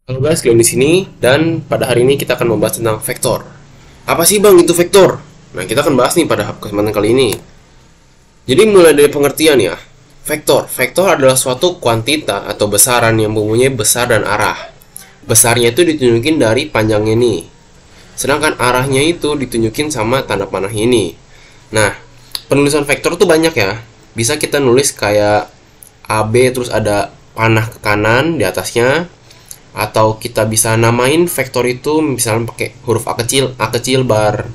Halo guys, kalian di sini dan pada hari ini kita akan membahas tentang vektor. Apa sih bang itu vektor? Nah, kita akan bahas nih pada kesempatan kali ini. Jadi mulai dari pengertian ya. Vektor adalah suatu kuantita atau besaran yang mempunyai besar dan arah. Besarnya itu ditunjukin dari panjangnya nih. Sedangkan arahnya itu ditunjukin sama tanda panah ini. Nah, penulisan vektor tuh banyak ya. Bisa kita nulis kayak AB terus ada panah ke kanan di atasnya, atau kita bisa namain vektor itu misalnya pakai huruf A kecil bar,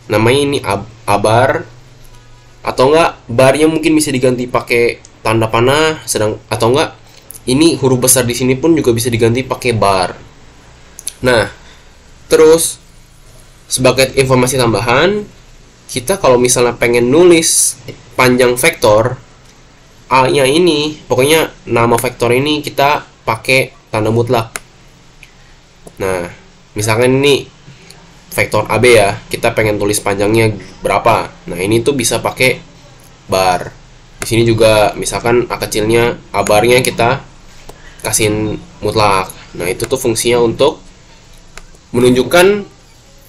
namanya ini A bar, atau enggak barnya mungkin bisa diganti pakai tanda panah, atau enggak ini huruf besar di sini pun juga bisa diganti pakai bar. Nah, terus sebagai informasi tambahan, kita kalau misalnya pengen nulis panjang vektor A-nya ini, pokoknya nama vektor ini kita pakai tanda mutlak. Nah, misalkan ini vektor AB ya, kita pengen tulis panjangnya berapa. Nah, ini tuh bisa pakai bar. Di sini juga misalkan A kecilnya, A barnya kita kasihin mutlak. Nah, itu tuh fungsinya untuk menunjukkan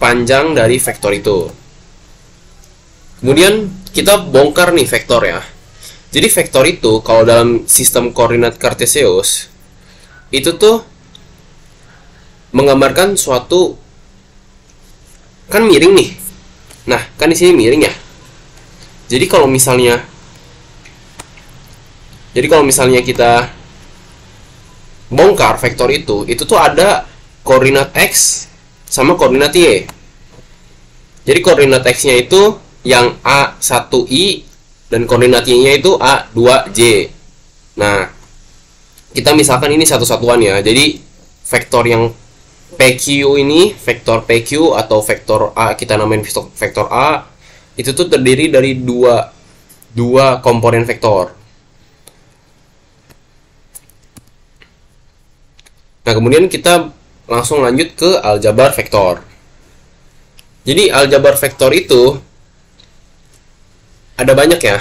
panjang dari vektor itu. Kemudian kita bongkar nih vektor ya. Jadi vektor itu kalau dalam sistem koordinat Cartesius itu tuh menggambarkan suatu, kan miring nih. Nah, kan di sini miring ya. Jadi kalau misalnya kita bongkar vektor itu tuh ada koordinat x sama koordinat y. Jadi koordinat x-nya itu yang A1i dan koordinat y-nya itu A2j. Nah, kita misalkan ini satu-satuan ya. Jadi vektor yang PQ ini, vektor PQ atau vektor A, kita namain vektor A, itu tuh terdiri dari dua komponen vektor. Nah, kemudian kita langsung lanjut ke aljabar vektor. Jadi aljabar vektor itu ada banyak ya.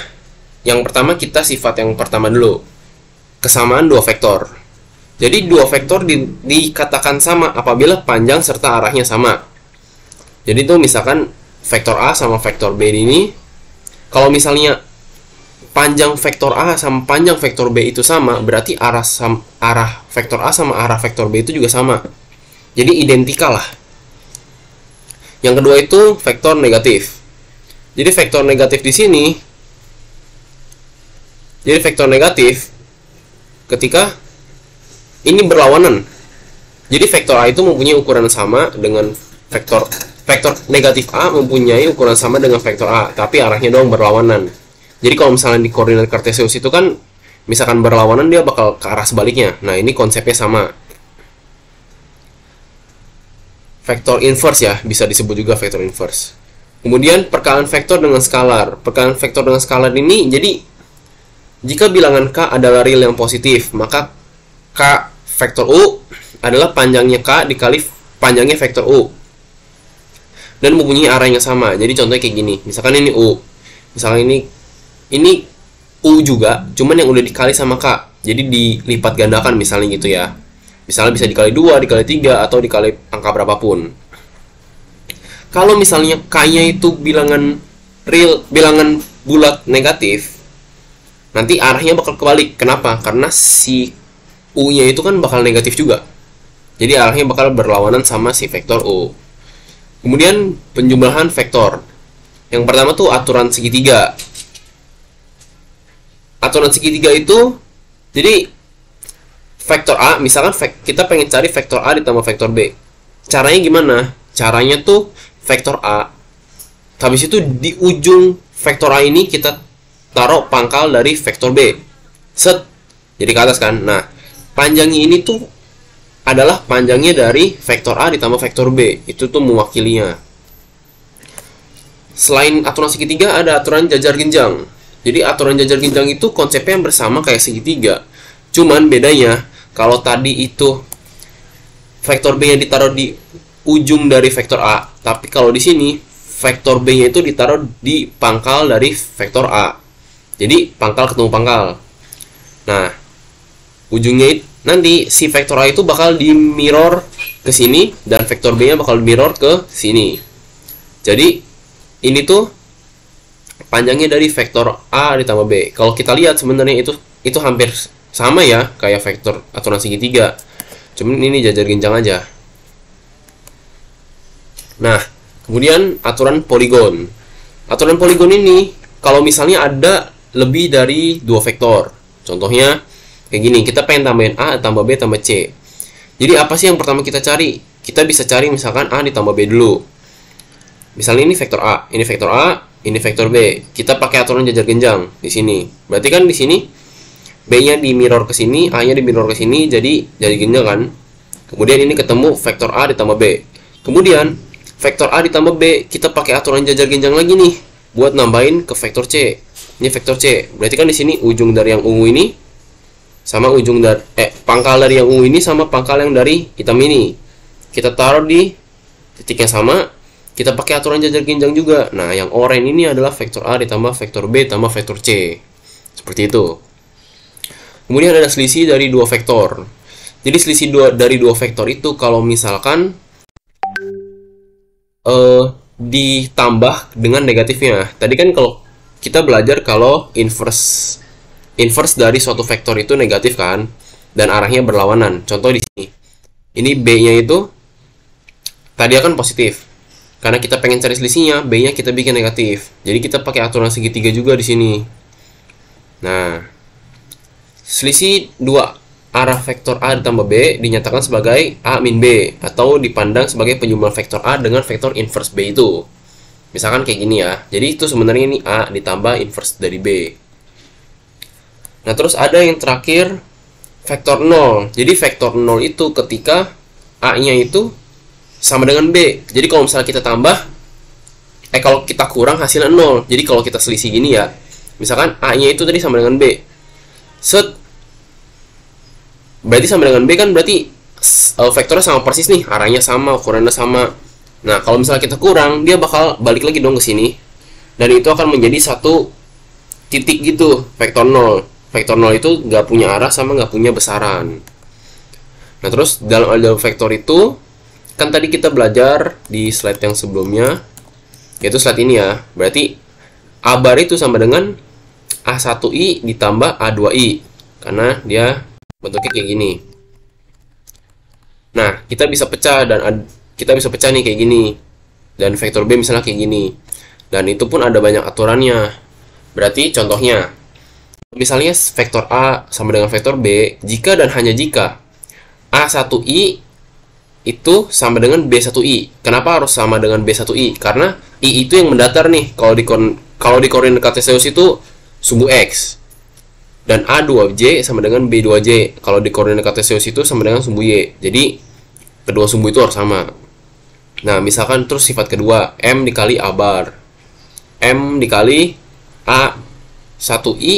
Yang pertama kita sifat yang pertama dulu. Kesamaan dua vektor. Jadi dua vektor dikatakan sama apabila panjang serta arahnya sama. Jadi tuh misalkan vektor A sama vektor B ini, kalau misalnya panjang vektor A sama panjang vektor B itu sama, berarti arah vektor A sama arah vektor B itu juga sama. Jadi identikal lah. Yang kedua itu vektor negatif. Jadi vektor negatif di sini, jadi vektor negatif ketika ini berlawanan. Jadi vektor A itu mempunyai ukuran sama dengan vektor negatif A mempunyai ukuran sama dengan vektor A, tapi arahnya doang berlawanan. Jadi kalau misalnya di koordinat Cartesius itu kan misalkan berlawanan, dia bakal ke arah sebaliknya. Nah, ini konsepnya sama. Vektor inverse ya, bisa disebut juga vektor inverse. Kemudian perkalian vektor dengan skalar. Perkalian vektor dengan skalar ini, jadi jika bilangan K adalah real yang positif, maka K vektor U adalah panjangnya K dikali panjangnya vektor U. Dan mempunyai arah yang sama. Jadi contohnya kayak gini. Misalkan ini U. Misalkan ini U juga, cuman yang udah dikali sama K. Jadi dilipat gandakan misalnya gitu ya. Misalnya bisa dikali 2, dikali 3, atau dikali angka berapapun. Kalau misalnya K-nya itu bilangan real, bilangan bulat negatif, nanti arahnya bakal kebalik. Kenapa? Karena si U-nya itu kan bakal negatif juga. Jadi arahnya bakal berlawanan sama si vektor U. Kemudian penjumlahan vektor. Yang pertama tuh aturan segitiga. Aturan segitiga itu, jadi vektor A, misalkan kita pengen cari vektor A ditambah vektor B. Caranya gimana? Caranya tuh vektor A, habis itu di ujung vektor A ini kita taruh pangkal dari vektor B. Set, jadi ke atas kan. Nah, panjangnya ini tuh adalah panjangnya dari vektor A ditambah vektor B. Itu tuh mewakilinya. Selain aturan segitiga, ada aturan jajar genjang. Jadi aturan jajar genjang itu konsepnya yang bersama kayak segitiga. Cuman bedanya, kalau tadi itu vektor B yang ditaruh di ujung dari vektor A, tapi kalau di sini vektor B-nya itu ditaruh di pangkal dari vektor A. Jadi pangkal ketemu pangkal. Nah, nanti si vektor A itu bakal di mirror ke sini dan vektor B nya bakal di mirror ke sini. Jadi ini tuh panjangnya dari vektor A ditambah B. Kalau kita lihat sebenarnya itu hampir sama ya kayak vektor aturan segitiga. Cuman ini jajar genjang aja. Nah, kemudian aturan poligon. Aturan poligon ini kalau misalnya ada lebih dari dua vektor. Contohnya kayak gini, kita pengen tambahin A tambah B tambah C. Jadi apa sih yang pertama kita cari? Kita bisa cari misalkan A ditambah B dulu. Misalnya ini vektor A, ini vektor A, ini vektor B. Kita pakai aturan jajar genjang di sini. Berarti kan di sini B-nya di mirror ke sini, A-nya di mirror ke sini, jadi genjang kan? Kemudian ini ketemu vektor A ditambah B. Kemudian vektor A ditambah B, kita pakai aturan jajar genjang lagi nih buat nambahin ke vektor C. Ini vektor C. Berarti kan di sini ujung dari yang ungu ini sama ujung dari pangkal dari yang ungu ini sama pangkal yang dari hitam ini. Kita taruh di titik yang sama, kita pakai aturan jajar genjang juga. Nah, yang oranye ini adalah vektor A ditambah vektor B tambah vektor C. Seperti itu. Kemudian ada selisih dari dua vektor. Jadi selisih dari dua vektor itu kalau misalkan ditambah dengan negatifnya. Tadi kan kalau kita belajar kalau inverse dari suatu vektor itu negatif kan, dan arahnya berlawanan. Contoh di sini, ini B-nya itu tadi akan positif. Karena kita pengen cari selisihnya, B-nya kita bikin negatif. Jadi kita pakai aturan segitiga juga di sini. Nah, selisih dua arah vektor A ditambah B dinyatakan sebagai A min B, atau dipandang sebagai penjumlahan vektor A dengan vektor inverse B itu. Misalkan kayak gini ya. Jadi itu sebenarnya ini A ditambah inverse dari B. Nah, terus ada yang terakhir vektor 0. Jadi vektor 0 itu ketika A-nya itu sama dengan B. Jadi kalau misalnya kita tambah kalau kita kurang hasilnya 0. Jadi kalau kita selisih gini ya. Misalkan A-nya itu tadi sama dengan B. Berarti sama dengan B kan berarti vektornya sama persis nih, arahnya sama, ukurannya sama. Nah, kalau misalnya kita kurang, dia bakal balik lagi dong ke sini. Dan itu akan menjadi satu titik gitu, vektor 0. Vektor 0 itu nggak punya arah sama nggak punya besaran. Nah, terus dalam aljabar vektor itu, kan tadi kita belajar di slide yang sebelumnya, yaitu slide ini ya. Berarti A bar itu sama dengan A1i ditambah A2i. Karena dia bentuknya kayak gini. Nah, kita bisa pecah nih kayak gini. Dan vektor B misalnya kayak gini. Dan itu pun ada banyak aturannya. Berarti contohnya, misalnya vektor A sama dengan vektor B, jika dan hanya jika A1i itu sama dengan B1i. Kenapa harus sama dengan B1i? Karena I itu yang mendatar nih. Kalau di koordinat kartesius itu sumbu X. Dan A2J sama dengan B2J. Kalau di koordinat kartesius itu sama dengan sumbu Y. Jadi kedua sumbu itu harus sama. Nah, misalkan terus sifat kedua, M dikali A bar. M dikali A1i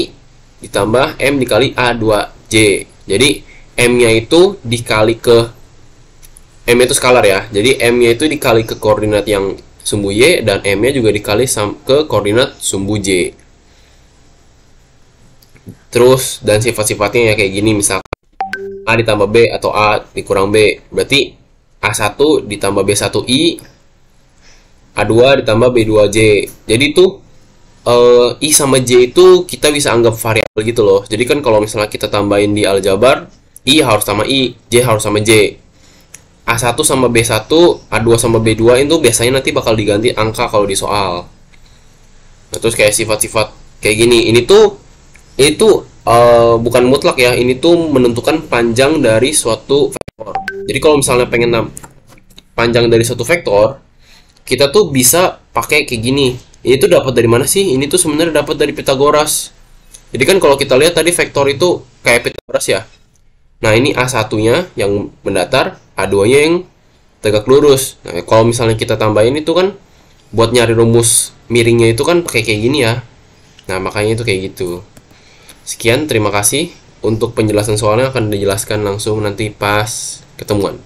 ditambah M dikali A2J. Jadi M-nya itu dikali ke M-nya itu skalar ya. Jadi M-nya itu dikali ke koordinat yang sumbu Y, dan M-nya juga dikali ke koordinat sumbu J. Terus dan sifat-sifatnya ya kayak gini, misalkan A ditambah B atau A dikurang B. Berarti A1 ditambah B1i, A2 ditambah B2J. Jadi itu I sama J itu kita bisa anggap variabel gitu loh. Jadi kan kalau misalnya kita tambahin di aljabar, I harus sama I, J harus sama J. A1 sama B1, A2 sama B2 itu biasanya nanti bakal diganti angka kalau di soal. Nah, terus kayak sifat-sifat kayak gini, ini tuh itu bukan mutlak ya, ini tuh menentukan panjang dari suatu vektor. Jadi kalau misalnya pengen panjang dari suatu vektor, kita tuh bisa pakai kayak gini. Ini tuh dapat dari mana sih? Ini tuh sebenarnya dapat dari Pitagoras. Jadi kan kalau kita lihat tadi vektor itu kayak Pitagoras ya. Nah, ini A1-nya yang mendatar, A2-nya yang tegak lurus. Nah, kalau misalnya kita tambahin itu kan buat nyari rumus miringnya itu kan pakai kayak gini ya. Nah, makanya itu kayak gitu. Sekian, terima kasih. Untuk penjelasan soalnya akan dijelaskan langsung nanti pas ketemuan.